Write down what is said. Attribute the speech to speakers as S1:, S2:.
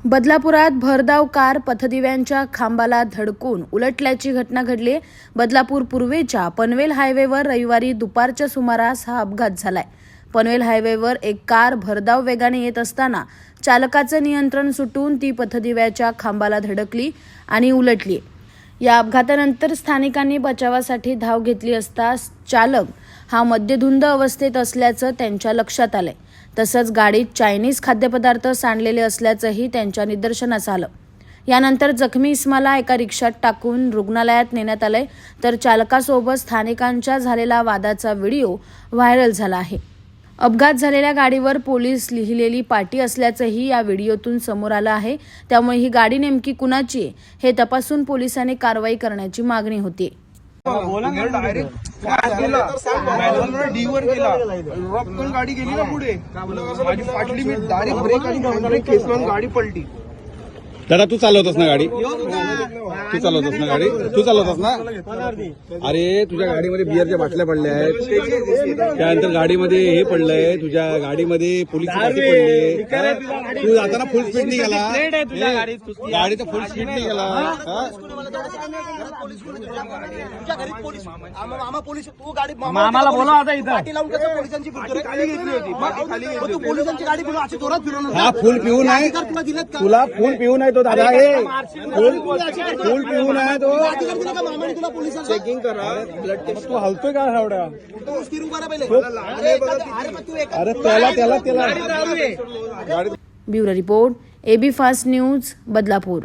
S1: बदलापुरात भरधाव कार पथदिव्यांच्या खांबाला धडकून उलटल्याची घटना घडली। बदलापूर पूर्वेच्या पनवेल हायवेवर रविवारी दुपारच्या सुमारास हा अपघात झालाय। पनवेल हायवेवर एक कार भरधाव वेगाने येत असताना चालकाचे नियंत्रण सुटून ती पथदिव्याच्या खांबाला धडकली आणि उलटली। या अपघातानंतर स्थानिकांनी बचावासाठी धाव घेतली असता चालक हा मद्यधुंद अवस्थेत असल्याचं त्यांच्या लक्षात आलंय। तसंच गाडीत चायनीज खाद्यपदार्थ सांडलेले असल्याचंही त्यांच्या निदर्शनास आलं। यानंतर जखमी इस्माला एका रिक्षात टाकून रुग्णालयात नेण्यात आलंय, तर चालकासोबत स्थानिकांच्या झालेला वादाचा व्हिडिओ व्हायरल झाला आहे। अपघात झालेल्या गाडीवर पोलीस लिहिलेली पाटी असल्याचंही या व्हिडिओतून समोर आलं आहे। त्यामुळे ही गाडी नेमकी कुणाची आहे हे तपासून पोलिसांनी कारवाई करण्याची मागणी होती।
S2: गाडी गेली ना पुढे माझी फाटली, मी डायरेक्ट ब्रेक आणि खेचून गाडी पलटी।
S3: दादा तू चालवतोस ना गाडी? तू चालवतोस ना गाडी? तू चालवतोस ना? अरे तुझ्या गाडीमध्ये बिअरच्या बाटल्या पडल्या आहेत, त्यानंतर गाडीमध्ये हे पडलंय, तुझ्या गाडीमध्ये पोलीस पडले, तू जाताना फुल स्पीड नाही गेला, गाडीचा फुल स्पीड नाही गेला।
S2: मामाला बोला आता इथं पोलिसांची खाली घेतली होती, तू पोलिसांची गाडी फिरून अशी जोरात फिरवून
S3: हा फुल पिऊन आहे, तुला फुल पिऊन आहे तो दादा, हे फुल पिऊन आहे तो।
S2: चेकिंग करा ब्लड टेस्ट।
S3: तू हलतोय का एवढ्या? अरे त्याला
S1: bureau report, AB fast news, Badlapur.